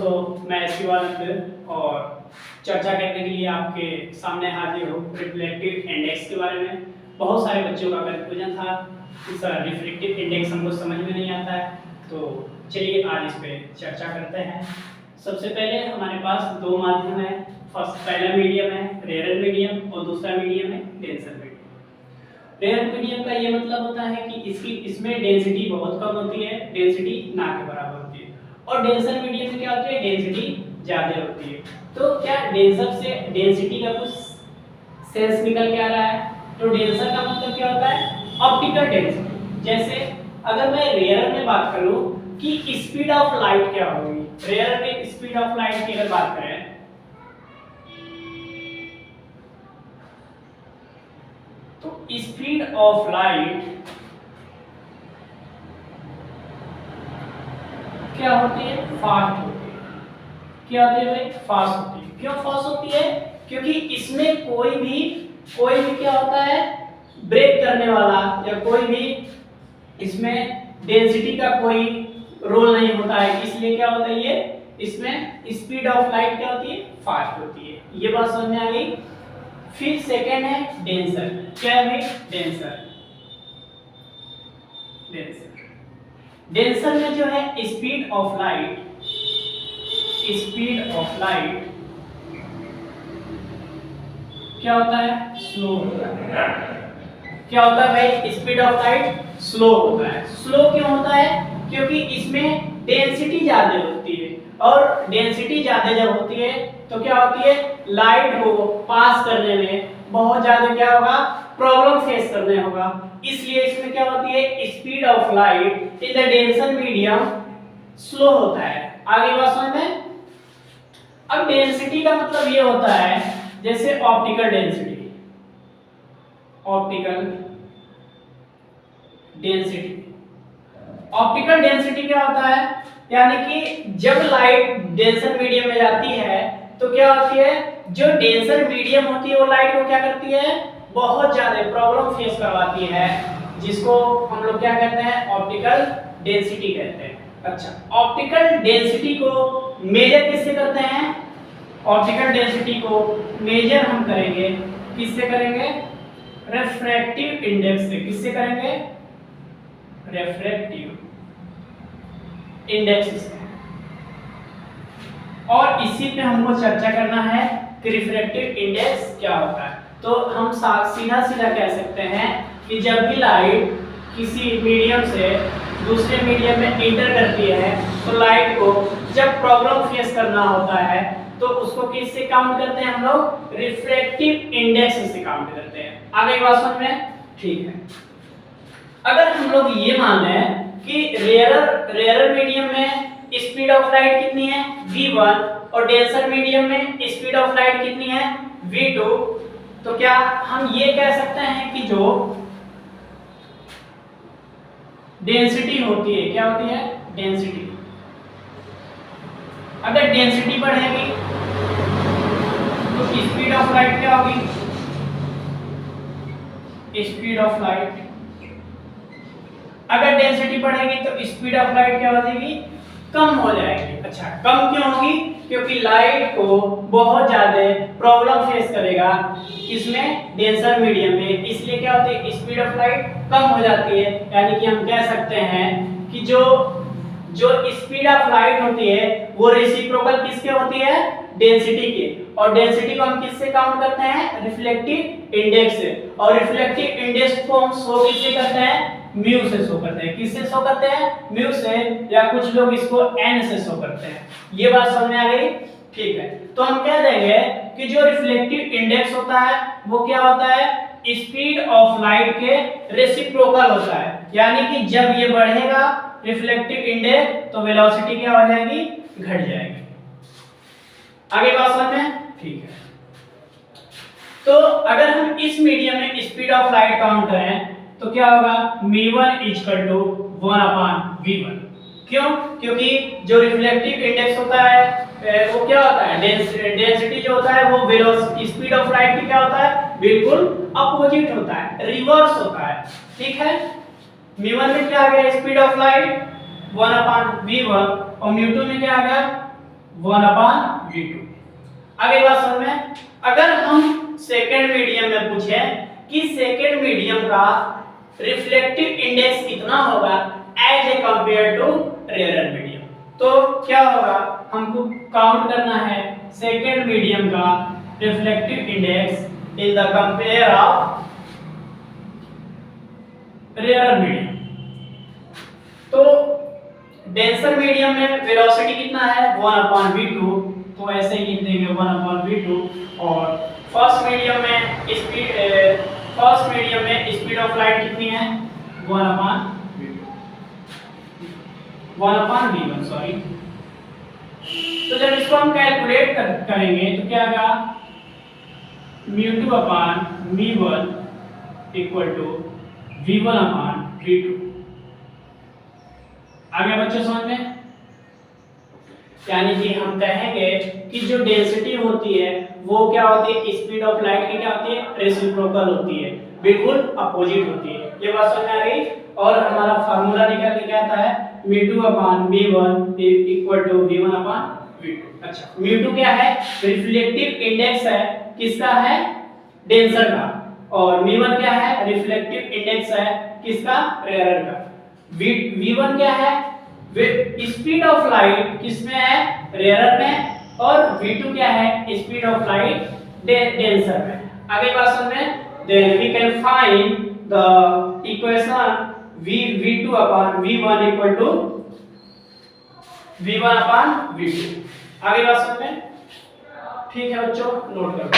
दोस्तों, मैं शिवानंद और चर्चा करने के लिए आपके सामने हाजिर हूँ रिफ्लेक्टिव इंडेक्स के बारे में। बहुत सारे बच्चों का कन्फ्यूजन था कि सर रिफ्लेक्टिव इंडेक्स हमको समझ में नहीं आता है, तो चलिए आज इस पे चर्चा करते हैं। सबसे पहले हमारे पास दो माध्यम है। पहला मीडियम है रेयर मीडियम और दूसरा मीडियम है डेंसर मीडियम। रेयर मीडियम का ये मतलब होता है कि इसमें डेंसिटी बहुत कम होती है, डेंसिटी ना के बराबर होती है। और डेंसर मीडियम में क्या होती है, डेंसिटी ज्यादा होती है। तो क्या डेंसर से डेंसिटी का कुछ सेंस निकल के आ रहा है? तो डेंसर का मतलब क्या होता है, ऑप्टिकल डेंसिटी। जैसे अगर मैं रेयर में बात करूं कि स्पीड ऑफ लाइट क्या होगी, रेयर में स्पीड ऑफ लाइट की अगर बात करें तो स्पीड ऑफ लाइट क्या होती है, फास्ट होती है। क्या होती है भाई, फास्ट होती है। क्यों फास्ट होती है? क्योंकि इसमें कोई भी क्या होता है, ब्रेक करने वाला या कोई भी इसमें डेंसिटी का कोई रोल नहीं होता है, इसलिए क्या होता है, ये इसमें स्पीड ऑफ लाइट क्या होती है, फास्ट होती है। ये बात समझ में आ गई। फिर सेकेंड है डेंसर। क्या है भाई, डेंसर। डेंसर में जो है स्पीड ऑफ लाइट क्या होता है, स्लो होता है। क्या होता है भाई, स्पीड ऑफ लाइट स्लो होता है। स्लो क्यों होता है? क्योंकि इसमें डेंसिटी ज्यादा होती है, और डेंसिटी ज्यादा जब होती है तो क्या होती है, लाइट को पास करने में बहुत ज्यादा क्या होगा, प्रॉब्लम फेस करने होगा। इसलिए इसमें क्या होती है, speed of light in the denser medium slow होता है। आगे बात समझ में। अब डेंसिटी का मतलब ये होता है, जैसे ऑप्टिकल डेंसिटी क्या होता है, यानी कि जब लाइट डेंसर मीडियम में जाती है तो क्या होती है, जो डेंसर मीडियम होती है वो लाइट को क्या करती है, बहुत ज्यादा प्रॉब्लम फेस करवाती है, जिसको हम लोग क्या कहते हैं, ऑप्टिकल डेंसिटी कहते हैं। अच्छा, ऑप्टिकल डेंसिटी को मेजर किससे करते हैं? ऑप्टिकल डेंसिटी को मेजर हम करेंगे, किससे करेंगे, रिफ्रैक्टिव इंडेक्स से। किससे करेंगे, रिफ्रैक्टिव इंडेक्स से। और इसी पे हमको चर्चा करना है कि रिफ्रैक्टिव इंडेक्स क्या होता है। तो हम सीधा कह सकते हैं कि जब भी लाइट किसी मीडियम से दूसरे मीडियम में इंटर करती है तो लाइट को जब प्रॉब्लम फेस करना होता है तो उसको किससे काउंट करते हैं हम लोग, रिफ्रैक्टिव इंडेक्स से काउंट करते हैं। आगे बात समझ में, ठीक है। अगर हम लोग ये मान लें कि रेयर मीडियम में स्पीड ऑफ लाइट कितनी है, v1, और डेंसर मीडियम में स्पीड ऑफ लाइट कितनी है, v2, तो क्या हम ये कह सकते हैं कि जो डेंसिटी होती है, क्या होती है, डेंसिटी, अगर डेंसिटी बढ़ेगी तो स्पीड ऑफ लाइट क्या होगी, स्पीड ऑफ लाइट, अगर डेंसिटी बढ़ेगी तो स्पीड ऑफ लाइट क्या हो जाएगी, कम हो जाएगी। अच्छा, कम क्यों होगी? क्योंकि लाइट को बहुत ज्यादा प्रॉब्लम फेस करेगा किसमें, डेंसर मीडियम में, इसलिए क्या होती है, स्पीड ऑफ लाइट कम हो जाती है। यानी कि हम कह सकते हैं कि जो स्पीड ऑफ लाइट होती है वो रेसिप्रोकल किसके होती है, डेंसिटी के। और डेंसिटी को हम किससे काउंट करते हैं, रिफ्लेक्टिव इंडेक्स से। और रिफ्लेक्टिव इंडेक्स को हम शो किससे करते हैं, म्यू से शो करते हैं। किससे शो करते हैं, म्यू से, या कुछ लोग इसको एन से शो करते हैं। ये बात समझ में आ गई, ठीक है। तो हम कह देंगे कि जो रिफ्लेक्टिव इंडेक्स होता है वो क्या होता है, स्पीड ऑफ लाइट के रेसिप्रोकल होता है। यानी कि जब ये बढ़ेगा रिफ्लेक्टिव इंडेक्स तो वेलोसिटी क्या हो जाएगी, घट जाएगी। आगे बात समझ में, ठीक है। तो अगर हम इस मीडियम में स्पीड ऑफ लाइट काउंट करें तो क्या होगा, v1 = 1/v1। क्यों? क्योंकि जो रिफ्लेक्टिव इंडेक्स होता है वो क्या होता है, डेंसिटी जो होता है वो वेलोसिटी, स्पीड ऑफ लाइट की क्या होता है, बिल्कुल अपोजिट होता है, रिवर्स होता है। ठीक है, v1 में क्या आ गया, स्पीड ऑफ लाइट 1/v1, और v2 में क्या आ गया, 1/v2। आगे बात समझ में, अगर हम सेकेंड मीडियम में पूछे कि सेकेंड मीडियम का रिफ्लेक्टिव इंडेक्स कितना होगा as a compare to rare medium, तो क्या होगा, हमको काउंट करना है सेकेंड मीडियम का reflective index in the compare of rare medium. तो डेंसर मीडियम में वेलोसिटी कितना है 1/v2, तो ऐसे ही लिख देंगे 1/v2। और फर्स्ट मीडियम में स्पीड ऑफ लाइट कितनी है 1/v1 सॉरी। तो जब इसको हम कैलकुलेट करेंगे तो क्या आएगा μ2/v1 इक्वल टू v1/v2। आगे बच्चों समझ में, यानी कि हम कहेंगे कि जो डेंसिटी होती है वो क्या होती है, स्पीड ऑफ लाइट की क्या होती है, रेसिप्रोकल होती है, बिल्कुल अपोजिट होती है। ये बात समझ में आ गई। और हमारा फार्मूला निकल के क्या आता है μ2/v1 इक्वल टू v1/v2। अच्छा, μ2 क्या है, रिफ्लेक्टिव इंडेक्स है, किसका है, डेंसर का। और v1 क्या है, रिफ्लेक्टिव इंडेक्स है, किसका, रेयर का। v1 क्या है, स्पीड ऑफ लाइट किसमें है, रेयर में। और v2 क्या है, स्पीड ऑफ लाइट डेंसर में। आगे बात समझ में, then we can find the equation v2/v1 equal to v1/v2। आगे बात समझ में, ठीक है बच्चों, नोट कर लो।